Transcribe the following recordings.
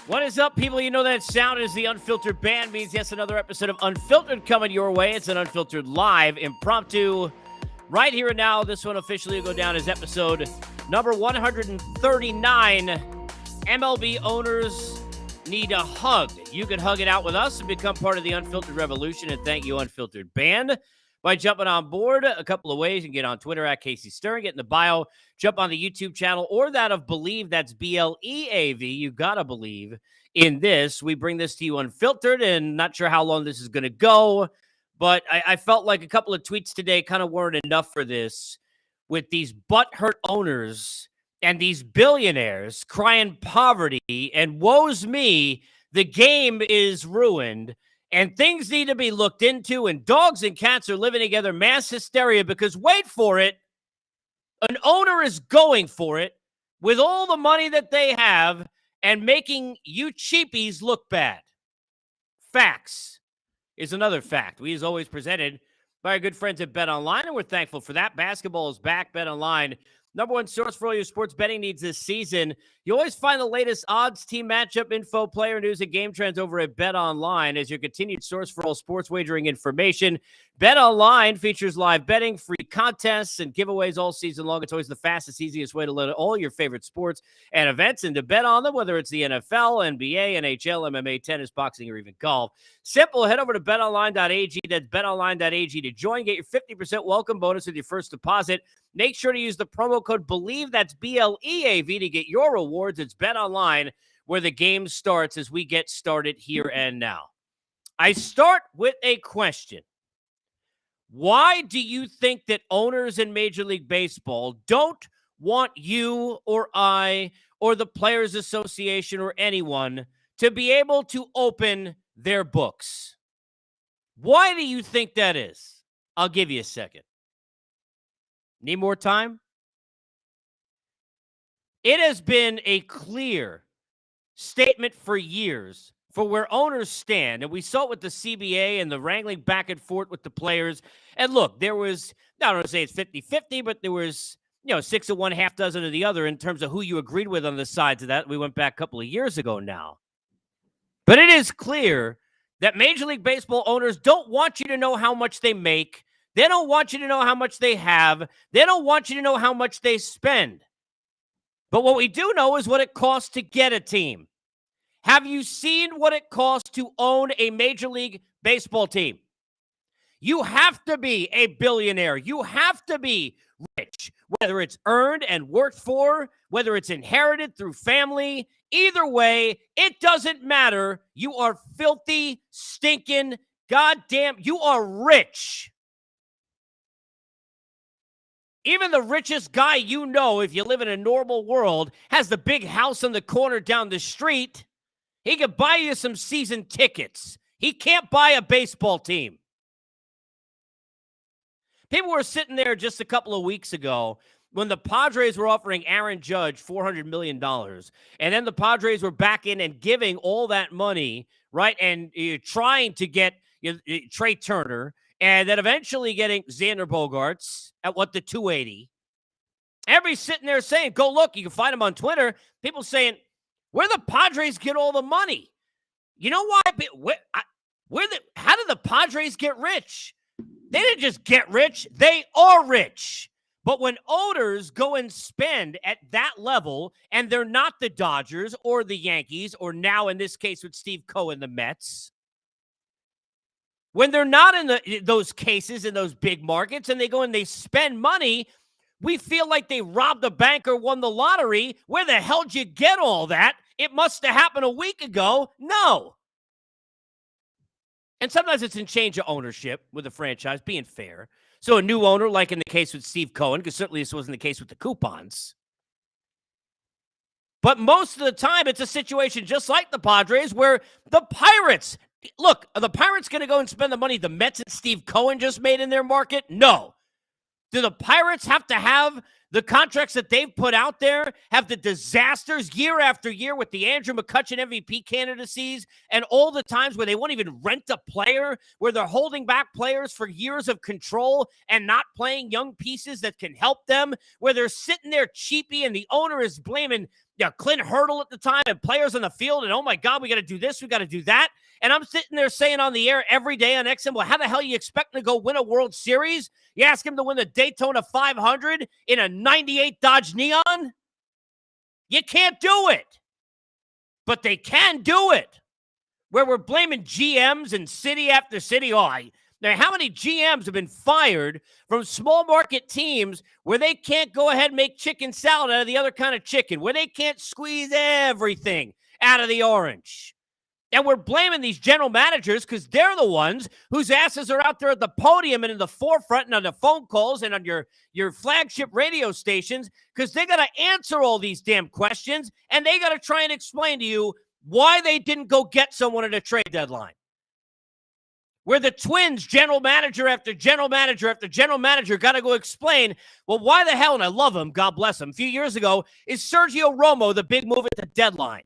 What is up, people? You know that sound is the Unfiltered Band means. Yes, another episode of Unfiltered coming your way. It's an Unfiltered live, impromptu, right here and now. This one officially will go down as episode number 139. MLB owners need a hug. You can hug it out with us and become part of the Unfiltered revolution. And thank you, Unfiltered Band, by jumping on board. A couple of ways. You can get on Twitter at Casey Stern, get in the bio, jump on the YouTube channel, or that of Believe. That's B-L-E-A-V. You got to believe in this. We bring this to you unfiltered, and not sure how long this is going to go, but I felt like a couple of tweets today kind of weren't enough for this, with these butthurt owners and these billionaires crying poverty and woe's me, the game is ruined. And things need to be looked into, and dogs and cats are living together, mass hysteria, because wait for it, an owner is going for it with all the money that they have and making you cheapies look bad. Facts is another fact. We is always presented by our good friends at BetOnline, and we're thankful for that. Basketball is back. BetOnline, number one source for all your sports betting needs this season. You always find the latest odds, team matchup info, player news, and game trends over at BetOnline as your continued source for all sports wagering information. BetOnline features live betting, free contests, and giveaways all season long. It's always the fastest, easiest way to let all your favorite sports and events and to bet on them, whether it's the NFL, NBA, NHL, MMA, tennis, boxing, or even golf. Simple. Head over to betonline.ag. That's betonline.ag to join. Get your 50% welcome bonus with your first deposit. Make sure to use the promo code BELIEVE, that's B-L-E-A-V, to get your rewards. It's BetOnline, where the game starts as we get started here and now. I start with a question. Why do you think that owners in Major League Baseball don't want you or I or the Players Association or anyone to be able to open their books? Why do you think that is? I'll give you a second. Need more time? It has been a clear statement for years for where owners stand, and we saw it with the CBA and the wrangling back and forth with the players. And look, there was, I don't want to say it's 50-50, but there was, 6 of one, half dozen of the other in terms of who you agreed with on the sides of that. We went back a couple of years ago now. But it is clear that Major League Baseball owners don't want you to know how much they make. They don't want you to know how much they have. They don't want you to know how much they spend. But what we do know is what it costs to get a team. Have you seen what it costs to own a Major League Baseball team? You have to be a billionaire. You have to be rich, whether it's earned and worked for, whether it's inherited through family. Either way, it doesn't matter. You are filthy, stinking, goddamn, you are rich. Even the richest guy you know, if you live in a normal world, has the big house on the corner down the street. He could buy you some season tickets. He can't buy a baseball team. People were sitting there just a couple of weeks ago when the Padres were offering Aaron Judge $400 million. And then the Padres were back in and giving all that money, right? And trying to get Trey Turner, and then eventually getting Xander Bogaerts at the 280. Everybody's sitting there saying, go look, you can find them on Twitter. People saying, where the Padres get all the money? You know why? How did the Padres get rich? They didn't just get rich. They are rich. But when owners go and spend at that level, and they're not the Dodgers or the Yankees, or now in this case with Steve Cohen, the Mets, when they're not in those cases in those big markets and they go and they spend money, we feel like they robbed a bank or won the lottery. Where the hell did you get all that? It must have happened a week ago. No. And sometimes it's in change of ownership with a franchise, being fair. So a new owner, like in the case with Steve Cohen, because certainly this wasn't the case with the coupons. But most of the time, it's a situation just like the Padres where the Pirates, look, are the Pirates going to go and spend the money the Mets and Steve Cohen just made in their market? No. Do the Pirates have to have The contracts that they've put out there have the disasters year after year with the Andrew McCutchen MVP candidacies and all the times where they won't even rent a player, where they're holding back players for years of control and not playing young pieces that can help them, where they're sitting there cheapy and the owner is blaming Clint Hurdle at the time and players on the field and, oh my God, we got to do this, we got to do that. And I'm sitting there saying on the air every day on XM, well, how the hell you expect him to go win a World Series? You ask him to win the Daytona 500 in a 98 Dodge Neon? You can't do it. But they can do it. Where we're blaming GMs and city after city. Now, how many GMs have been fired from small market teams where they can't go ahead and make chicken salad out of the other kind of chicken, where they can't squeeze everything out of the orange? And we're blaming these general managers because they're the ones whose asses are out there at the podium and in the forefront and on the phone calls and on your flagship radio stations, because they got to answer all these damn questions and they got to try and explain to you why they didn't go get someone at a trade deadline. Where the Twins, general manager after general manager after general manager, got to go explain, well, why the hell, and I love him, God bless him, a few years ago, is Sergio Romo the big move at the deadline?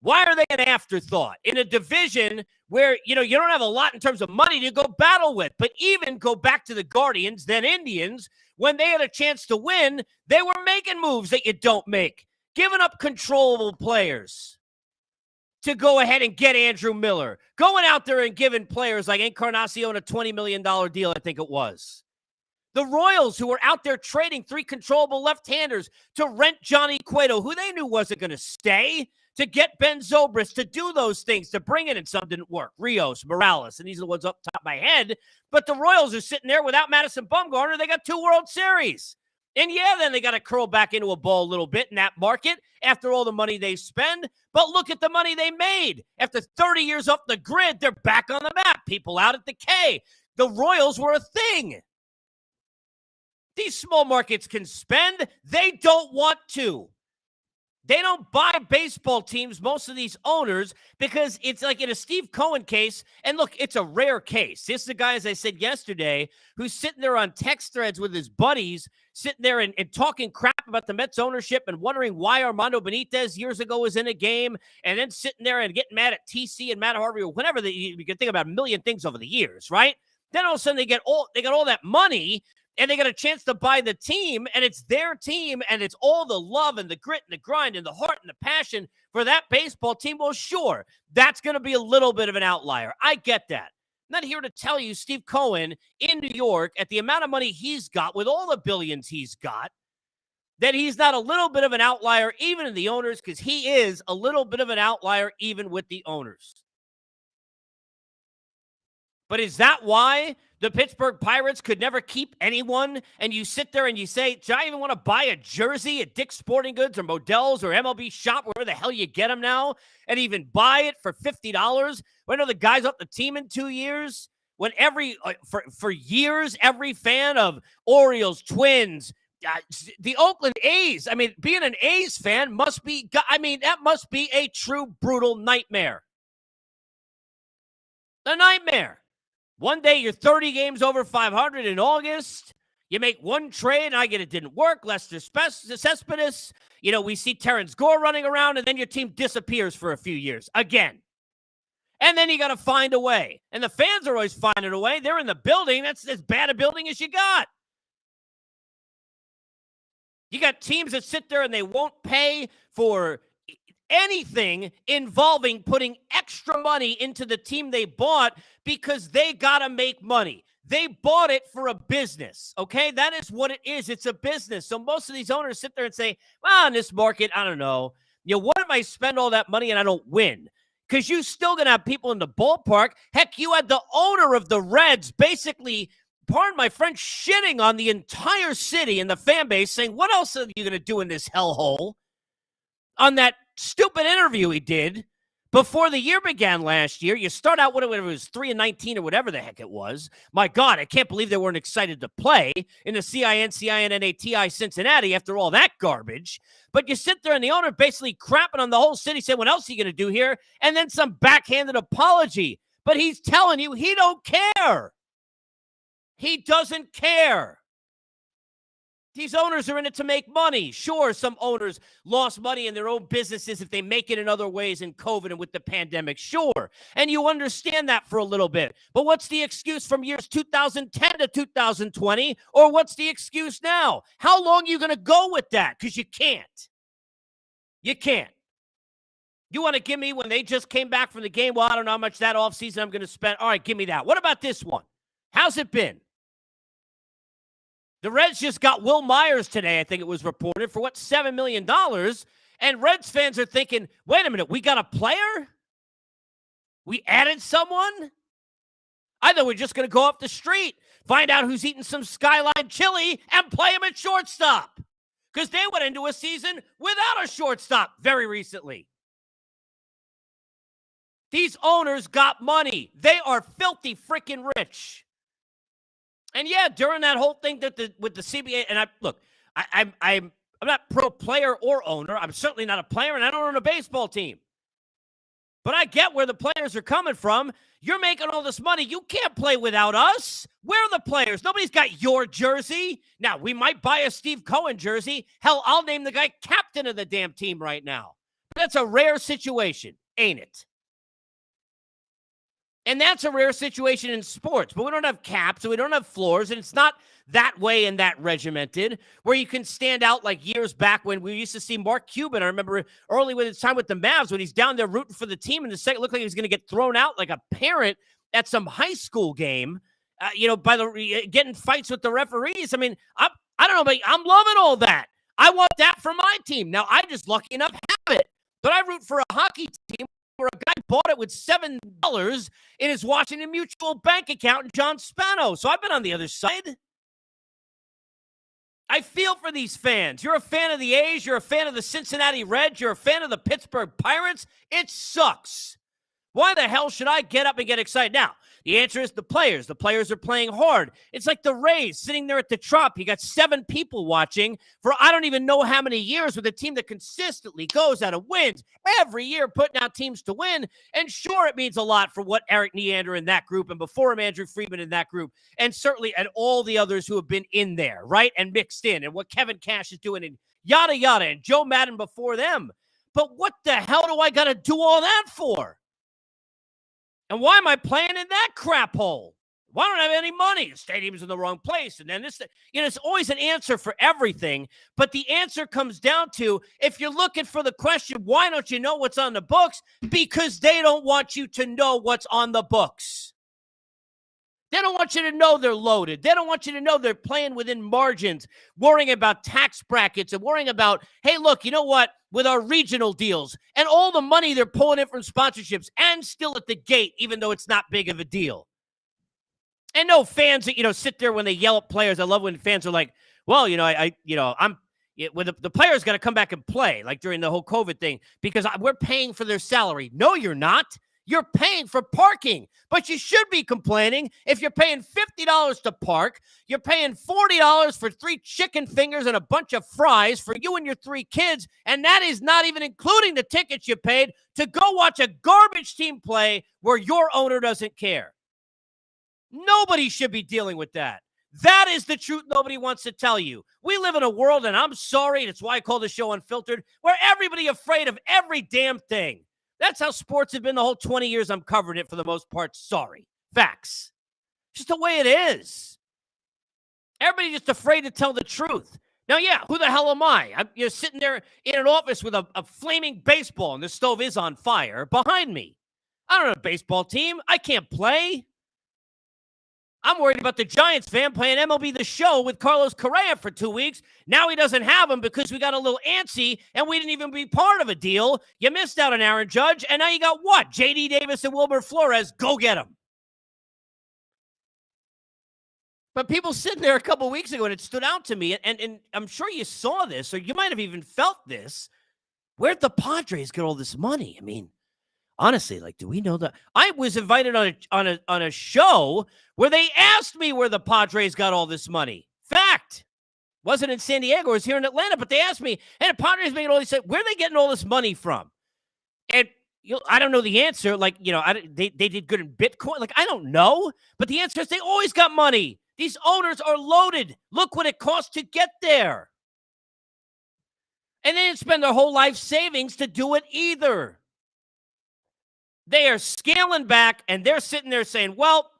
Why are they an afterthought in a division where, you don't have a lot in terms of money to go battle with? But even go back to the Guardians, then Indians, when they had a chance to win, they were making moves that you don't make, giving up controllable players to go ahead and get Andrew Miller, going out there and giving players like Encarnacion a $20 million deal, I think it was. The Royals, who were out there trading 3 controllable left-handers to rent Johnny Cueto, who they knew wasn't going to stay, to get Ben Zobrist, to do those things, to bring it, and some didn't work. Rios, Morales, and these are the ones up top of my head. But the Royals are sitting there without Madison Bumgarner. They got 2 World Series. And yeah, then they got to curl back into a ball a little bit in that market after all the money they spend. But look at the money they made. After 30 years off the grid, they're back on the map. People out at the K. The Royals were a thing. These small markets can spend. They don't want to. They don't buy baseball teams, most of these owners, because it's like in a Steve Cohen case. And look, it's a rare case. This is the guy, as I said yesterday, who's sitting there on text threads with his buddies, sitting there and talking crap about the Mets ownership and wondering why Armando Benitez years ago was in a game, and then sitting there and getting mad at TC and Matt Harvey or whatever. You can think about a million things over the years, right? Then all of a sudden they got all that money, and they got a chance to buy the team, and it's their team, and it's all the love and the grit and the grind and the heart and the passion for that baseball team. Well, sure, that's going to be a little bit of an outlier. I get that. I'm not here to tell you Steve Cohen in New York, at the amount of money he's got, with all the billions he's got, that he's not a little bit of an outlier even in the owners, because he is a little bit of an outlier even with the owners. But is that why the Pittsburgh Pirates could never keep anyone? And you sit there and you say, do I even want to buy a jersey at Dick's Sporting Goods or Modell's or MLB Shop, where the hell you get them now, and even buy it for $50? When are the guys up the team in 2 years? When for years, every fan of Orioles, Twins, the Oakland A's, being an A's fan that must be a true brutal nightmare. A nightmare. One day you're 30 games over 500 in August. You make one trade, and I get it didn't work. Lester Cespedes. We see Terrence Gore running around, and then your team disappears for a few years again. And then you got to find a way. And the fans are always finding a way. They're in the building. That's as bad a building as you got. You got teams that sit there and they won't pay for anything involving putting extra money into the team they bought, because they got to make money. They bought it for a business, okay? That is what it is. It's a business. So most of these owners sit there and say, well, in this market, I don't know. What if I spend all that money and I don't win? Because you still going to have people in the ballpark. Heck, you had the owner of the Reds basically, pardon my French, shitting on the entire city and the fan base, saying, what else are you going to do in this hellhole? On that stupid interview he did before the year began last year. You start out whatever it was, 3-19 or whatever the heck it was. My God, I can't believe they weren't excited to play in the CINNATI Cincinnati after all that garbage. But you sit there and the owner basically crapping on the whole city, saying, what else are you going to do here? And then some backhanded apology. But he's telling you he don't care. He doesn't care. These owners are in it to make money. Sure, some owners lost money in their own businesses if they make it in other ways in COVID and with the pandemic. Sure. And you understand that for a little bit. But what's the excuse from years 2010 to 2020? Or what's the excuse now? How long are you going to go with that? Because you can't. You can't. You want to give me when they just came back from the game? Well, I don't know how much that offseason I'm going to spend. All right, give me that. What about this one? How's it been? The Reds just got Will Myers today, I think it was reported, for what, $7 million? And Reds fans are thinking, wait a minute, we got a player? We added someone? I thought we're just going to go up the street, find out who's eating some Skyline chili, and play him at shortstop. Because they went into a season without a shortstop very recently. These owners got money. They are filthy freaking rich. And yeah, during that whole thing with the CBA, and I'm not pro player or owner. I'm certainly not a player, and I don't own a baseball team. But I get where the players are coming from. You're making all this money. You can't play without us. Where are the players? Nobody's got your jersey. Now, we might buy a Steve Cohen jersey. Hell, I'll name the guy captain of the damn team right now. But that's a rare situation, ain't it? And that's a rare situation in sports. But we don't have caps, and we don't have floors, and it's not that way and that regimented, where you can stand out like years back when we used to see Mark Cuban. I remember early with his time with the Mavs when he's down there rooting for the team, and the second looked like he was going to get thrown out like a parent at some high school game, by getting fights with the referees. I mean, I don't know, but I'm loving all that. I want that for my team. Now, I'm just lucky enough to have it. But I root for a hockey team where a guy bought it with $7 in his Washington Mutual bank account, John Spano. So I've been on the other side. I feel for these fans. You're a fan of the A's. You're a fan of the Cincinnati Reds. You're a fan of the Pittsburgh Pirates. It sucks. Why the hell should I get up and get excited? Now, the answer is the players. The players are playing hard. It's like the Rays sitting there at the Trop. You got 7 people watching for I don't even know how many years with a team that consistently goes out and wins every year, putting out teams to win. And sure, it means a lot for what Eric Neander in that group and before him, Andrew Friedman in that group, and certainly and all the others who have been in there, right, and mixed in, and what Kevin Cash is doing, and yada, yada, and Joe Madden before them. But what the hell do I got to do all that for? And why am I playing in that crap hole? Why don't I have any money? The stadium's in the wrong place. And then this, it's always an answer for everything. But the answer comes down to, if you're looking for the question, why don't you know what's on the books? Because they don't want you to know what's on the books. They don't want you to know they're loaded. They don't want you to know they're playing within margins, worrying about tax brackets and worrying about, hey, look, you know what? With our regional deals and all the money they're pulling in from sponsorships and still at the gate, even though it's not big of a deal. And no fans that, sit there when they yell at players. I love when fans are like, well, the players got to come back and play, like during the whole COVID thing, because we're paying for their salary. No, you're not. You're paying for parking, but you should be complaining if you're paying $50 to park, you're paying $40 for 3 chicken fingers and a bunch of fries for you and your 3 kids, and that is not even including the tickets you paid to go watch a garbage team play where your owner doesn't care. Nobody should be dealing with that. That is the truth nobody wants to tell you. We live in a world, and I'm sorry, it's why I call the show Unfiltered, where everybody afraid of every damn thing. That's how sports have been the whole 20 years I'm covering it for the most part. Sorry. Facts. Just the way it is. Everybody just afraid to tell the truth. Now, yeah, who the hell am I? You're sitting there in an office with a flaming baseball, and the stove is on fire behind me. I don't have a baseball team. I can't play. I'm worried about the Giants fan playing MLB The Show with Carlos Correa for 2 weeks. Now he doesn't have him because we got a little antsy and we didn't even be part of a deal. You missed out on Aaron Judge, and now you got what? J.D. Davis and Wilmer Flores. Go get him. But people sitting there a couple weeks ago, and it stood out to me, and I'm sure you saw this, or you might have even felt this. Where'd the Padres get all this money? I mean, honestly, do we know that? I was invited on a show where they asked me where the Padres got all this money. Fact. Wasn't in San Diego. It was here in Atlanta, but they asked me, and the Padres made all this. Where are they getting all this money from? And I don't know the answer. They did good in Bitcoin. I don't know. But the answer is they always got money. These owners are loaded. Look what it costs to get there. And they didn't spend their whole life savings to do it either. They are scaling back, and they're sitting there saying, well,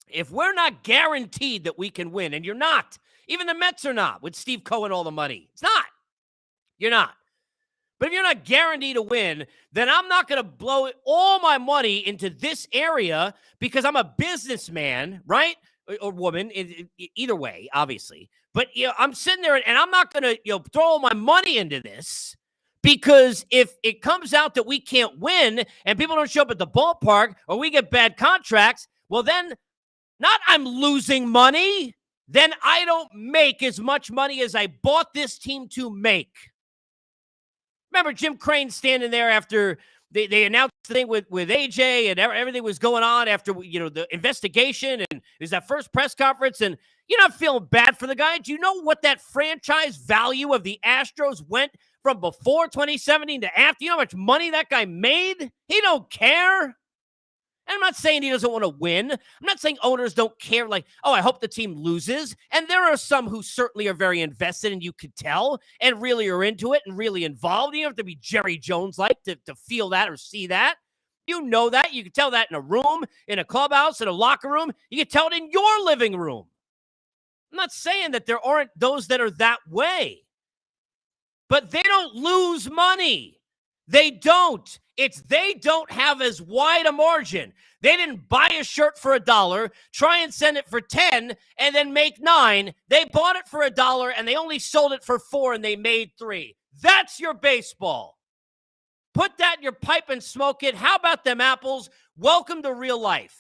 if we're not guaranteed that we can win, and you're not, even the Mets are not with Steve Cohen all the money. It's not. You're not. But if you're not guaranteed to win, then I'm not going to blow all my money into this area because I'm a businessman, right? Or woman, either way, obviously. But I'm sitting there and I'm not going to throw all my money into this because if it comes out that we can't win and people don't show up at the ballpark or we get bad contracts, well then not I'm losing money, then I don't make as much money as I bought this team to make. Remember Jim Crane standing there after they announced the thing with AJ and everything was going on after, the investigation, and it was that first press conference, and you're not feeling bad for the guy. Do you know what that franchise value of the Astros went from before 2017 to after? You know how much money that guy made? He don't care. And I'm not saying he doesn't want to win. I'm not saying owners don't care, like, oh, I hope the team loses. And there are some who certainly are very invested, and you could tell, and really are into it and really involved. You don't have to be Jerry Jones-like to feel that or see that. You know that. You can tell that in a room, in a clubhouse, in a locker room. You can tell it in your living room. I'm not saying that there aren't those that are that way. But they don't lose money. They don't. They don't have as wide a margin. They didn't buy a shirt for $1, try and send it for 10, and then make 9. They bought it for $1, and they only sold it for 4, and they made 3. That's your baseball. Put that in your pipe and smoke it. How about them apples? Welcome to real life.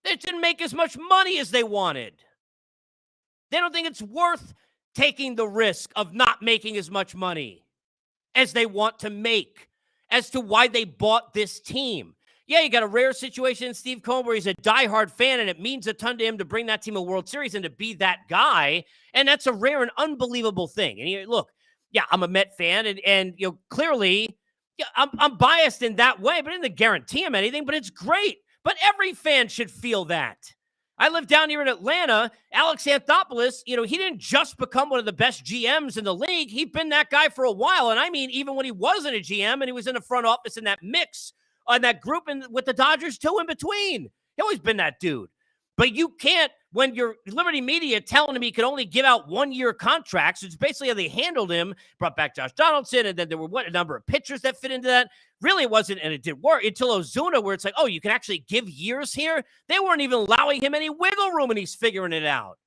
They didn't make as much money as they wanted. They don't think it's worth taking the risk of not making as much money as they want to make, as to why they bought this team. Yeah, you got a rare situation in Steve Cohen where he's a diehard fan, and it means a ton to him to bring that team a World Series and to be that guy, and that's a rare and unbelievable thing. And look, yeah, I'm a Met fan, and clearly, yeah, I'm biased in that way, but I didn't guarantee him anything, but it's great. But every fan should feel that. I live down here in Atlanta. Alex Anthopoulos, he didn't just become one of the best GMs in the league. He'd been that guy for a while. And I mean, even when he wasn't a GM and he was in the front office in that mix on that group and with the Dodgers too in between. He always been that dude. But you can't, when you're Liberty Media telling him he could only give out 1-year contracts, which is basically how they handled him, brought back Josh Donaldson, and then there were a number of pitchers that fit into that. Really it wasn't, and it did work until Ozuna, where it's like, oh, you can actually give years here? They weren't even allowing him any wiggle room, and he's figuring it out.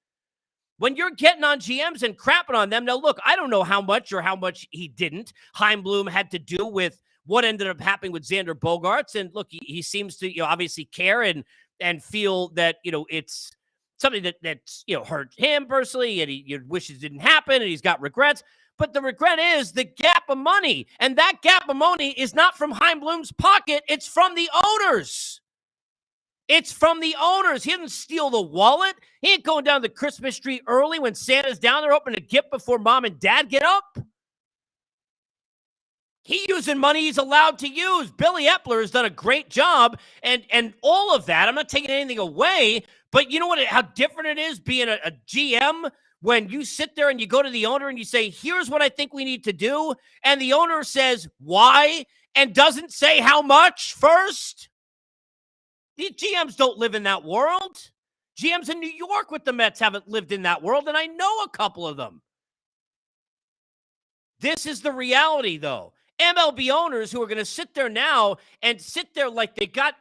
When you're getting on GMs and crapping on them, now look, I don't know how much he didn't. Chaim Bloom had to do with what ended up happening with Xander Bogaerts, and look, he seems to obviously care and feel that it's something that's hurt him personally, and he wishes it didn't happen, and he's got regrets. But the regret is the gap of money. And that gap of money is not from Chaim Bloom's pocket. It's from the owners. It's from the owners. He didn't steal the wallet. He ain't going down the Christmas tree early when Santa's down there opening a gift before mom and dad get up. He's using money he's allowed to use. Billy Epler has done a great job. And all of that, I'm not taking anything away. But you know how different it is being a GM when you sit there and you go to the owner and you say, here's what I think we need to do. And the owner says, why? And doesn't say how much first. The GMs don't live in that world. GMs in New York with the Mets haven't lived in that world. And I know a couple of them. This is the reality, though. MLB owners who are going to sit there now and sit there like they got,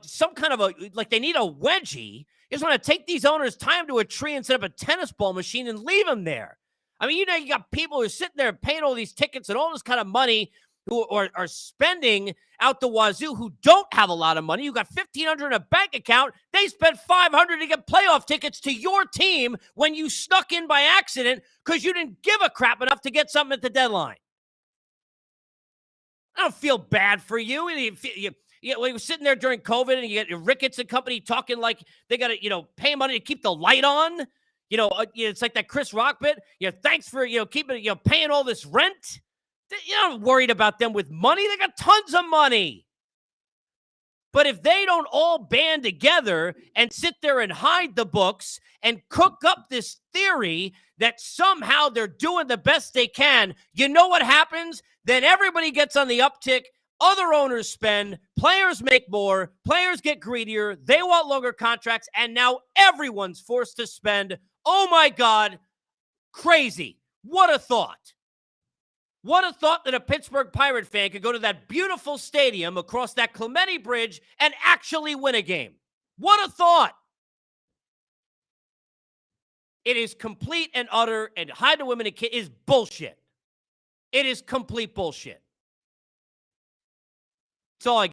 some kind of like they need a wedgie. Just want to take these owners, tie them to a tree and set up a tennis ball machine and leave them there. I mean, you got people who are sitting there paying all these tickets and all this kind of money who are spending out the wazoo, who don't have a lot of money. You got $1,500 in a bank account. They spent $500 to get playoff tickets to your team when you snuck in by accident because you didn't give a crap enough to get something at the deadline. I don't feel bad for you. We were sitting there during COVID, and you get Ricketts and company talking like they got to, pay money to keep the light on. It's like that Chris Rock bit. Thanks for, keeping, paying all this rent. You're not worried about them with money. They got tons of money. But if they don't all band together and sit there and hide the books and cook up this theory that somehow they're doing the best they can, you know what happens? Then everybody gets on the uptick. Other owners spend, players make more, players get greedier, they want longer contracts, and now everyone's forced to spend. Oh my God, crazy. What a thought. What a thought that a Pittsburgh Pirate fan could go to that beautiful stadium across that Clemente Bridge and actually win a game. What a thought. It is complete and utter, and hide the women and kids is bullshit. It is complete bullshit. That's all I